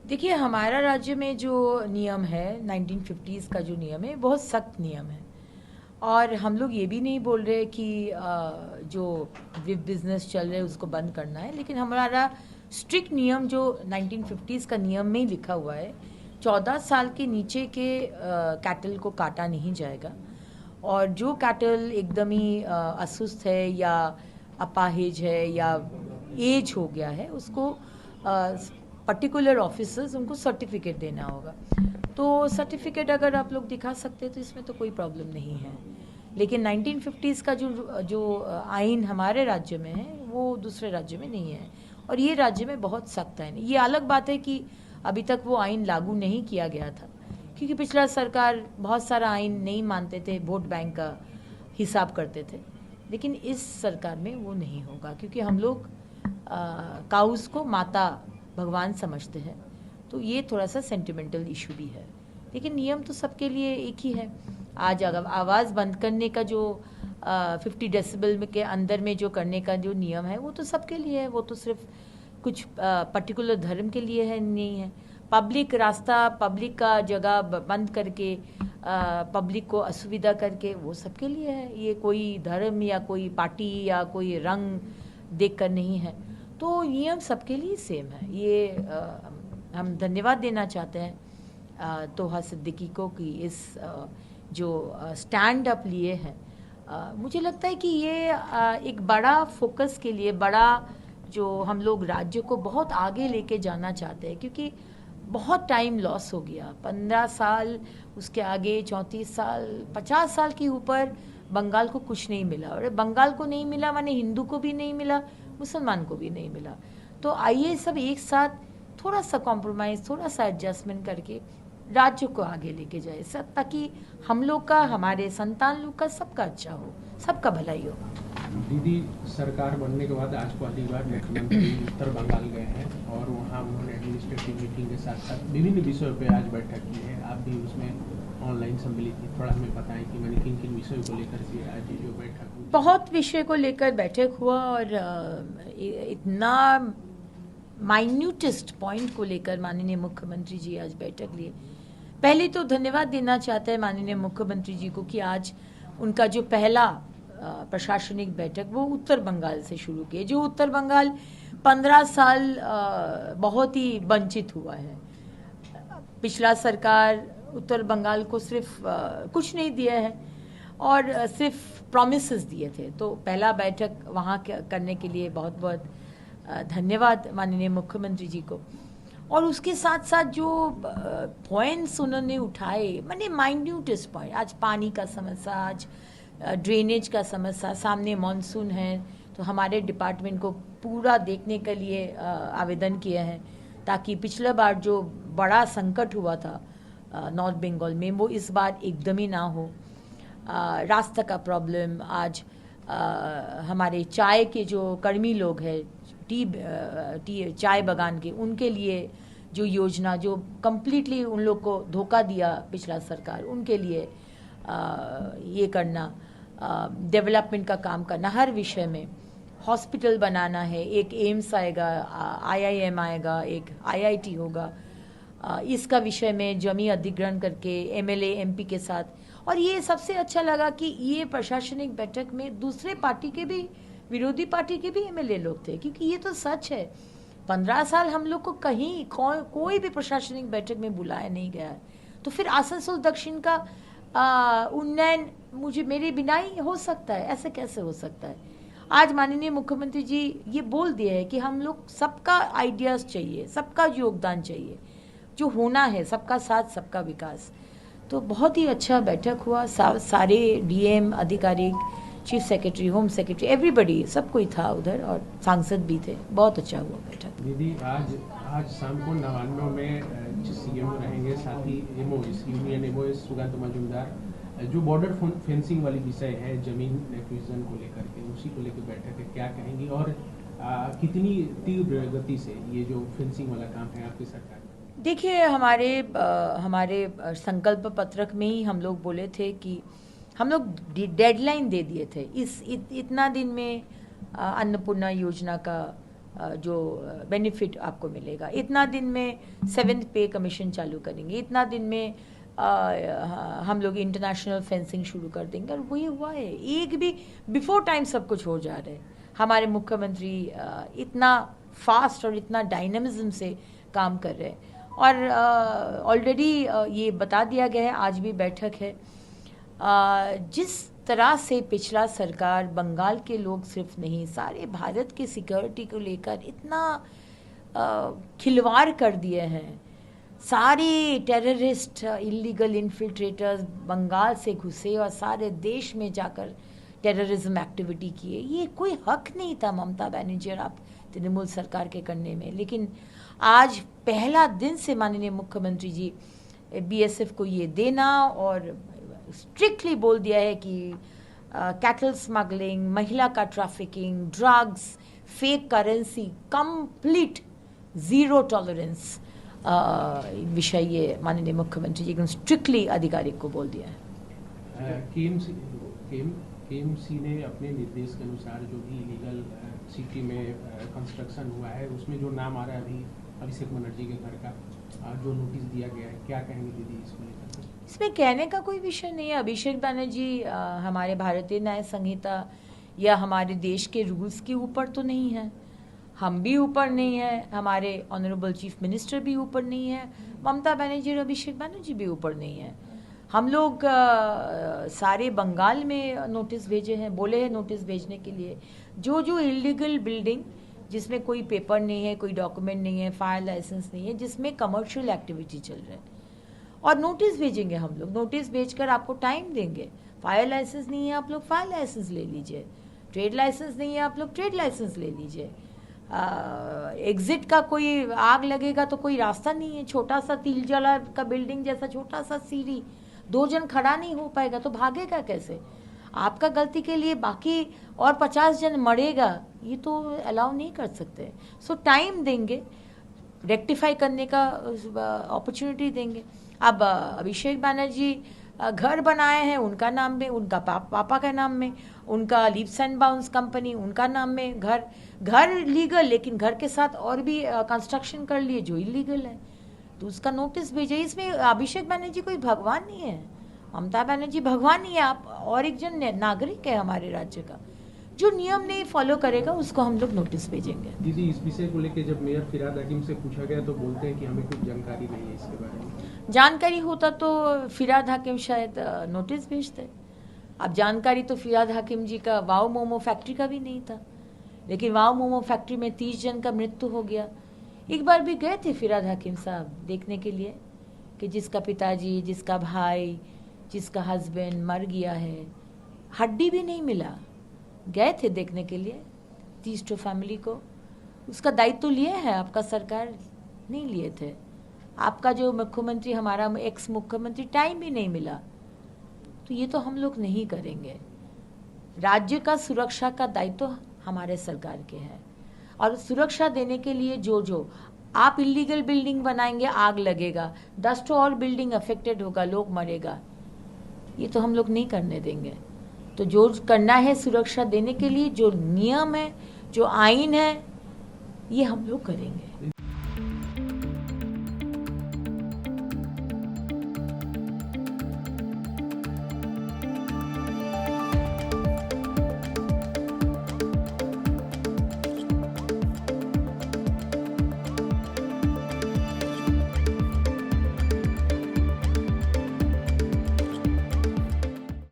देखिए, हमारा राज्य में जो नियम है 1950s का जो नियम है बहुत सख्त नियम है। और हम लोग ये भी नहीं बोल रहे कि जो बिजनेस चल रहे हैं उसको बंद करना है, लेकिन हमारा स्ट्रिक्ट नियम जो 1950s का नियम में ही लिखा हुआ है, 14 साल के नीचे के कैटल को काटा नहीं जाएगा। और जो कैटल एकदम ही अस्वस्थ है या अपाहिज है या एज हो गया है, उसको पर्टिकुलर ऑफिसर्स उनको सर्टिफिकेट देना होगा। तो सर्टिफिकेट अगर आप लोग दिखा सकते हैं तो इसमें तो कोई प्रॉब्लम नहीं है। लेकिन 1950s का जो जो आइन हमारे राज्य में है वो दूसरे राज्य में नहीं है, और ये राज्य में बहुत सख्त आइन है। ये अलग बात है कि अभी तक वो आइन लागू नहीं किया गया था, क्योंकि पिछला सरकार बहुत सारा आइन नहीं मानते थे, वोट बैंक का हिसाब करते थे। लेकिन इस सरकार में वो नहीं होगा, क्योंकि हम लोग काउस को माता भगवान समझते हैं। तो ये थोड़ा सा सेंटिमेंटल इशू भी है, लेकिन नियम तो सबके लिए एक ही है। आज अगर आवाज़ बंद करने का जो 50 डेसिबल के अंदर में जो करने का जो नियम है वो तो सबके लिए है, वो तो सिर्फ कुछ पर्टिकुलर धर्म के लिए है नहीं है। पब्लिक रास्ता, पब्लिक का जगह बंद करके पब्लिक को असुविधा करके वो सबके लिए है। ये कोई धर्म या कोई पार्टी या कोई रंग देख कर नहीं है। तो नियम सबके लिए सेम है। ये हम धन्यवाद देना चाहते हैं तोहा सिद्दीकी को कि इस जो स्टैंड अप लिए हैं। मुझे लगता है कि ये एक बड़ा फोकस के लिए, बड़ा जो हम लोग राज्य को बहुत आगे लेके जाना चाहते हैं, क्योंकि बहुत टाइम लॉस हो गया। 15 साल, उसके आगे 34 साल, 50 साल के ऊपर बंगाल को कुछ नहीं मिला। और बंगाल को नहीं मिला माने हिंदू को भी नहीं मिला, मुसलमान को भी नहीं मिला। तो आइए सब एक साथ थोड़ा सा कॉम्प्रोमाइज़, थोड़ा सा एडजस्टमेंट करके राज्य को आगे लेके जाए सब, ताकि हम लोग का, हमारे संतान लोग का, सबका अच्छा हो, सबका भलाई हो। दीदी, सरकार बनने के बाद आज पहली बार मुख्यमंत्री उत्तर बंगाल गए हैं और वहाँ उन्होंने एडमिनिस्ट्रेटिव मीटिंग के साथ साथ विभिन्न विषयों पर आज बैठक की है। आप भी उसमें ऑनलाइन सम्मिलित थी, थोड़ा हमें बताएं कि मैंने किन किन विषयों को लेकर के आज जो बैठक हुई। बहुत विषय को लेकर बैठक हुआ, और इतना माइन्यूटेस्ट पॉइंट को लेकर माननीय मुख्यमंत्री जी आज बैठक लिए। पहले तो धन्यवाद देना चाहते हैं माननीय मुख्यमंत्री जी को कि आज उनका जो पहला प्रशासनिक बैठक वो उत्तर बंगाल से शुरू किए। जो उत्तर बंगाल 15 साल बहुत ही वंचित हुआ है। पिछला सरकार उत्तर बंगाल को सिर्फ कुछ नहीं दिया है और सिर्फ प्रॉमिसेस दिए थे। तो पहला बैठक वहाँ करने के लिए बहुत बहुत धन्यवाद माननीय मुख्यमंत्री जी को। और उसके साथ साथ जो पॉइंट्स उन्होंने उठाए, माने माइन्यूटेस्ट पॉइंट, आज पानी का समस्या, आज ड्रेनेज का समस्या, सामने मॉनसून है, तो हमारे डिपार्टमेंट को पूरा देखने के लिए आवेदन किए हैं, ताकि पिछला बार जो बड़ा संकट हुआ था नॉर्थ बंगाल में वो इस बार एकदम ही ना हो। रास्ता का प्रॉब्लम, आज हमारे चाय के जो कर्मी लोग हैं, चाय बागान के, उनके लिए जो योजना जो कम्प्लीटली उन लोग को धोखा दिया पिछला सरकार, उनके लिए ये करना, डेवलपमेंट का काम करना, हर विषय में हॉस्पिटल बनाना है, एक एम्स आएगा, IIM आएगा, एक IIT होगा, इसका विषय में जमी अधिग्रहण करके MLA MP के साथ। और ये सबसे अच्छा लगा कि ये प्रशासनिक बैठक में दूसरे पार्टी के भी, विरोधी पार्टी के भी MLA लोग थे, क्योंकि ये तो सच है 15 साल हम लोग को कहीं कोई भी प्रशासनिक बैठक में बुलाया नहीं गया है। तो फिर आसनसोल दक्षिण का उन्नयन मेरे बिना ही हो सकता है? ऐसे कैसे हो सकता है? आज माननीय मुख्यमंत्री जी ये बोल दिए है कि हम लोग सबका आइडियाज़ चाहिए, सबका योगदान चाहिए, जो होना है सबका साथ सबका विकास। तो बहुत ही अच्छा बैठक हुआ। सारे DM अधिकारी, chief secretary, home secretary, everybody, सब कोई था उधर, और सांसद भी थे। बहुत अच्छा हुआ बैठक। दीदी, आज शाम को नवान्नों में CM रहेंगे, साथ ही MOS, यूनियन MOS सुगंध मजूमदार, जो बॉर्डर फेंसिंग वाली विषय है, जमीन एक्विजिशन को लेकर के, उसी को लेकर बैठक है, क्या कहेंगी? और कितनी तीव्र गति से ये जो फेंसिंग वाला काम है आपकी सरकार? देखिए, हमारे संकल्प पत्रक में ही हम लोग बोले थे कि हम लोग डेडलाइन दे दिए थे, इतना दिन में अन्नपूर्णा योजना का जो बेनिफिट आपको मिलेगा। इतना दिन में 7th पे कमीशन चालू करेंगे, इतना दिन में हम लोग इंटरनेशनल फेंसिंग शुरू कर देंगे। और वही हुआ है, एक भी बिफोर टाइम सब कुछ हो जा रहा है। हमारे मुख्यमंत्री इतना फास्ट और इतना डायनामिज्म से काम कर रहे हैं। और ऑलरेडी ये बता दिया गया है, आज भी बैठक है। जिस तरह से पिछला सरकार, बंगाल के लोग सिर्फ नहीं, सारे भारत के सिक्योरिटी को लेकर इतना खिलवाड़ कर दिए हैं। सारे टेररिस्ट, इलीगल इन्फिल्ट्रेटर्स बंगाल से घुसे और सारे देश में जाकर टेररिज्म एक्टिविटी किए। ये कोई हक नहीं था ममता बनर्जी और आप तृणमूल सरकार के करने में। लेकिन आज पहला दिन से माननीय मुख्यमंत्री जी बीएसएफ को ये देना और स्ट्रिक्टली बोल दिया है कि कैटल स्मगलिंग, महिला का trafficking, drugs, fake currency, complete zero tolerance विषय ये माननीय मुख्यमंत्री जी एकदम स्ट्रिक्टली आधिकारिक को बोल दिया है। केएमसी ने अपने निर्देश के अनुसार जो भी इलीगल सिटी में कंस्ट्रक्शन हुआ है उसमें जो नाम आ रहा है अभी अभिषेक बनर्जी के घर का, जो नोटिस दिया गया है, क्या कहेंगे दीदी इसको लेकर? इसमें कहने का कोई विषय नहीं है। अभिषेक बनर्जी हमारे भारतीय न्याय संहिता या हमारे देश के रूल्स के ऊपर तो नहीं है, हम भी ऊपर नहीं है, हमारे ऑनरेबल चीफ मिनिस्टर भी ऊपर नहीं है, ममता बनर्जी और अभिषेक बनर्जी भी ऊपर नहीं है। हम लोग सारे बंगाल में नोटिस भेजे हैं, बोले हैं नोटिस भेजने के लिए। जो जो इलीगल बिल्डिंग जिसमें कोई पेपर नहीं है, कोई डॉक्यूमेंट नहीं है, फायर लाइसेंस नहीं है, जिसमें कमर्शियल एक्टिविटी चल रहा है, और नोटिस भेजेंगे हम लोग। नोटिस भेजकर आपको टाइम देंगे। फायर लाइसेंस नहीं है, आप लोग फायर लाइसेंस ले लीजिए। ट्रेड लाइसेंस नहीं है, आप लोग ट्रेड लाइसेंस ले लीजिए। एग्जिट का कोई आग लगेगा तो कोई रास्ता नहीं है, छोटा सा तिलजला का बिल्डिंग जैसा छोटा सा सीढ़ी, 2 जन खड़ा नहीं हो पाएगा तो भागेगा कैसे? आपका गलती के लिए बाकी और 50 जन मरेगा, ये तो अलाउ नहीं कर सकते। सो टाइम देंगे, रेक्टिफाई करने का अपॉर्चुनिटी देंगे। अब अभिषेक बनर्जी घर बनाए हैं, उनका नाम में, उनका पापा का नाम में, उनका लीप्स एंड बाउंस कंपनी उनका नाम में, घर लीगल, लेकिन घर के साथ और भी कंस्ट्रक्शन कर लिए जो इलीगल है, तो उसका नोटिस भेजे। इसमें अभिषेक बनर्जी कोई भगवान नहीं है, ममता बनर्जी भगवान नहीं है, आप और एक जन नागरिक है हमारे राज्य का। जो नियम नहीं फॉलो करेगा उसको हम लोग नोटिस भेजेंगे। दीदी, इस विषय को लेकर जब मेयर फिराद हकीम से पूछा गया तो बोलते हैं कि हमें कुछ जानकारी नहीं है इसके बारे में। जानकारी होता तो फिराद हकीम शायद नोटिस भेजते। अब जानकारी तो फिराद हकीम जी का वाओ मोमो फैक्ट्री का भी नहीं था, लेकिन वाओ मोमो फैक्ट्री में 30 जन का मृत्यु हो गया। एक बार भी गए थे फिराद हकीम साहब देखने के लिए कि जिसका पिताजी, जिसका भाई, जिसका हस्बैंड मर गया है, हड्डी भी नहीं मिला, गए थे देखने के लिए 30 फैमिली को। उसका दायित्व लिए है आपका सरकार? नहीं लिए थे। आपका जो मुख्यमंत्री, हमारा एक्स मुख्यमंत्री, टाइम भी नहीं मिला। तो ये तो हम लोग नहीं करेंगे। राज्य का सुरक्षा का दायित्व हमारे सरकार के है, और सुरक्षा देने के लिए जो आप इलीगल बिल्डिंग बनाएंगे, आग लगेगा, 10 और बिल्डिंग अफेक्टेड होगा, लोग मरेगा, ये तो हम लोग नहीं करने देंगे। तो जो करना है सुरक्षा देने के लिए, जो नियम है, जो आईन है, ये हम लोग करेंगे।